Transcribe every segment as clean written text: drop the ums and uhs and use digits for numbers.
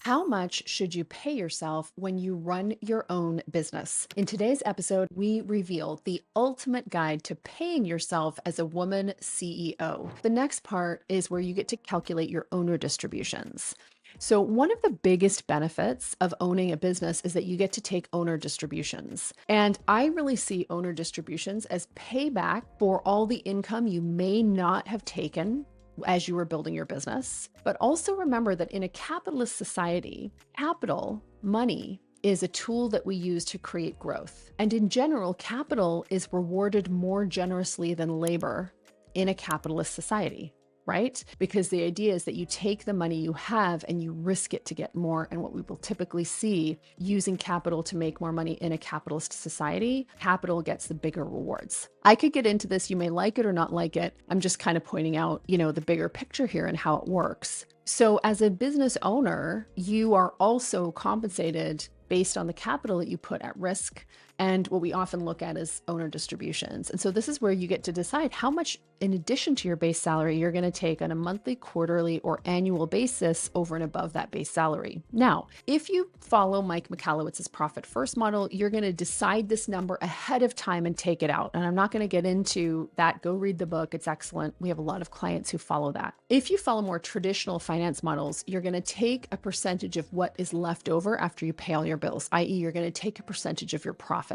How much should you pay yourself when you run your own business? In today's episode, we reveal the ultimate guide to paying yourself as a woman CEO. The next part is where you get to calculate your owner distributions. So, one of the biggest benefits of owning a business is that you get to take owner distributions. And I really see owner distributions as payback for all the income you may not have taken as you were building your business. But also remember that in a capitalist society, capital, money, is a tool that we use to create growth. And in general, capital is rewarded more generously than labor in a capitalist society, right? Because the idea is that you take the money you have and you risk it to get more. And what we will typically see using capital to make more money in a capitalist society, capital gets the bigger rewards. I could get into this. You may like it or not like it. I'm just kind of pointing out, the bigger picture here and how it works. So as a business owner, you are also compensated based on the capital that you put at risk and what we often look at as owner distributions. And so this is where you get to decide how much, in addition to your base salary, you're going to take on a monthly, quarterly, or annual basis over and above that base salary. Now, if you follow Mike Michalowicz's Profit First model, you're going to decide this number ahead of time and take it out. And I'm not going to get into that. Go read the book. It's excellent. We have a lot of clients who follow that. If you follow more traditional finance models, you're going to take a percentage of what is left over after you pay all your bills, i.e. you're going to take a percentage of your profits.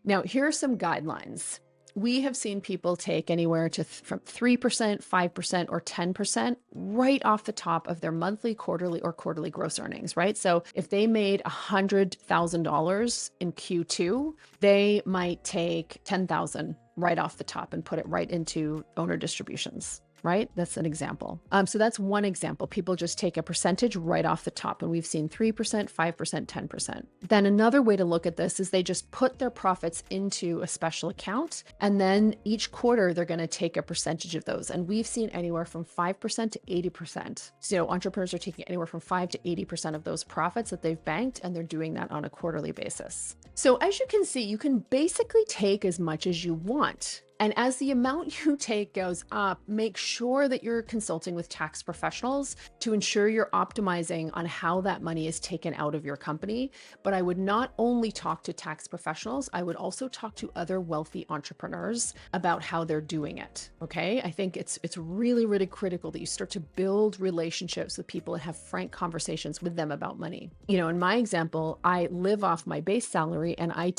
Now, here are some guidelines. We have seen people take anywhere to from 3%, 5%, or 10% right off the top of their monthly, quarterly, or quarterly gross earnings, right? So if they made $100,000 in Q2, they might take 10,000 right off the top and put it right into owner distributions. Right? That's an example. So that's one example. People just take a percentage right off the top, and we've seen 3%, 5%, 10%. Then another way to look at this is they just put their profits into a special account, and then each quarter they're going to take a percentage of those. And we've seen anywhere from 5% to 80%. So entrepreneurs are taking anywhere from 5 to 80% of those profits that they've banked, and they're doing that on a quarterly basis. So as you can see, you can basically take as much as you want. And as the amount you take goes up, make sure that you're consulting with tax professionals to ensure you're optimizing on how that money is taken out of your company. But I would not only talk to tax professionals, I would also talk to other wealthy entrepreneurs about how they're doing it. Okay. I think it's really, really critical that you start to build relationships with people and have frank conversations with them about money. In my example, I live off my base salary and I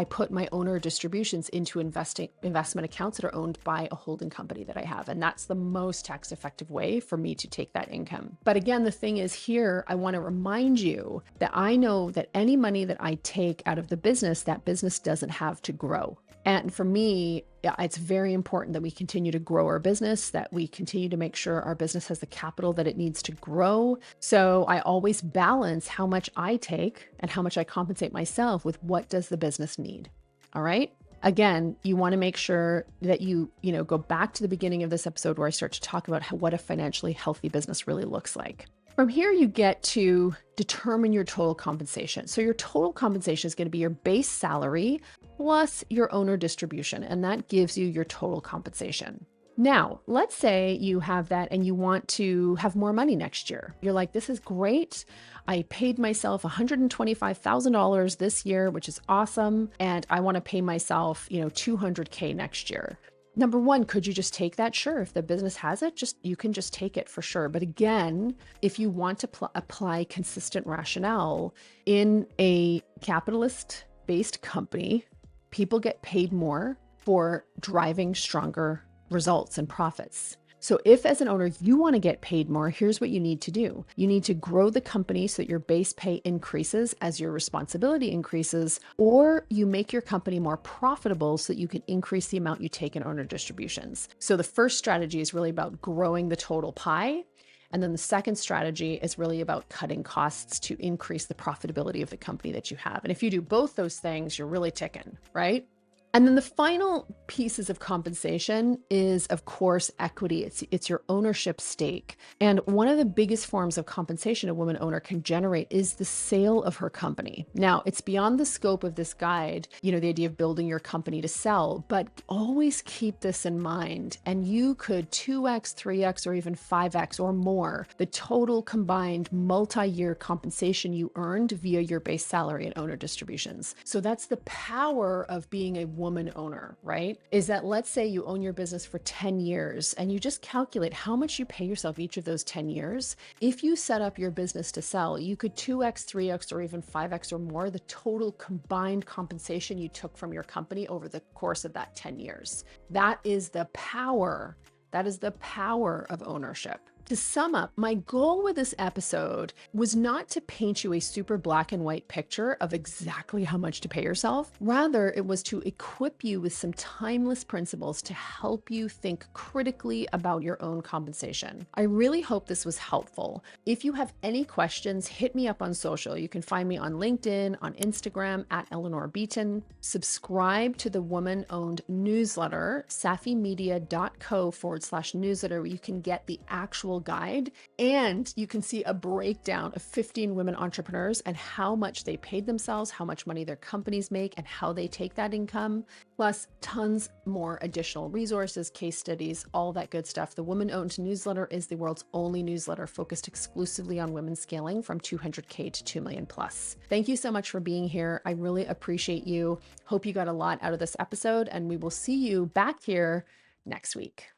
put my owner distributions into investment accounts that are owned by a holding company that I have. And that's the most tax effective way for me to take that income. But again, the thing is here, I want to remind you that I know that any money that I take out of the business, that business doesn't have to grow. And for me, it's very important that we continue to grow our business, that we continue to make sure our business has the capital that it needs to grow. So I always balance how much I take and how much I compensate myself with what does the business need. All right. Again, you want to make sure that you go back to the beginning of this episode where I start to talk about what a financially healthy business really looks like. From here, you get to determine your total compensation. So your total compensation is going to be your base salary plus your owner distribution, and that gives you your total compensation. Now, let's say you have that and you want to have more money next year. You're like, this is great. I paid myself $125,000 this year, which is awesome. And I want to pay myself, $200K next year. Number one, could you just take that? Sure. If the business has it, you can just take it for sure. But again, if you want to apply consistent rationale in a capitalist-based company, people get paid more for driving stronger results and profits. So if as an owner, you want to get paid more, here's what you need to do. You need to grow the company so that your base pay increases as your responsibility increases, or you make your company more profitable so that you can increase the amount you take in owner distributions. So the first strategy is really about growing the total pie. And then the second strategy is really about cutting costs to increase the profitability of the company that you have. And if you do both those things, you're really ticking, right? And then the final pieces of compensation is, of course, equity. It's your ownership stake. And one of the biggest forms of compensation a woman owner can generate is the sale of her company. Now, it's beyond the scope of this guide, the idea of building your company to sell, but always keep this in mind. And you could 2x, 3x, or even 5x or more the total combined multi-year compensation you earned via your base salary and owner distributions. So that's the power of being a woman owner, right? Is that, let's say you own your business for 10 years and you just calculate how much you pay yourself each of those 10 years. If you set up your business to sell, you could 2x, 3x, or even 5x or more the total combined compensation you took from your company over the course of that 10 years. That is the power. That is the power of ownership. To sum up, my goal with this episode was not to paint you a super black and white picture of exactly how much to pay yourself. Rather, it was to equip you with some timeless principles to help you think critically about your own compensation. I really hope this was helpful. If you have any questions, hit me up on social. You can find me on LinkedIn, on Instagram at Eleanor Beaton. Subscribe to the woman-owned newsletter, safimedia.co/newsletter, where you can get the actual guide and you can see a breakdown of 15 women entrepreneurs and how much they paid themselves, how much money their companies make, and how they take that income, plus tons more additional resources, case studies, all that good stuff. The woman-owned newsletter is the world's only newsletter focused exclusively on women scaling from 200K to 2 million plus. Thank you so much for being here. I really appreciate you. Hope you got a lot out of this episode, and we will see you back here next week.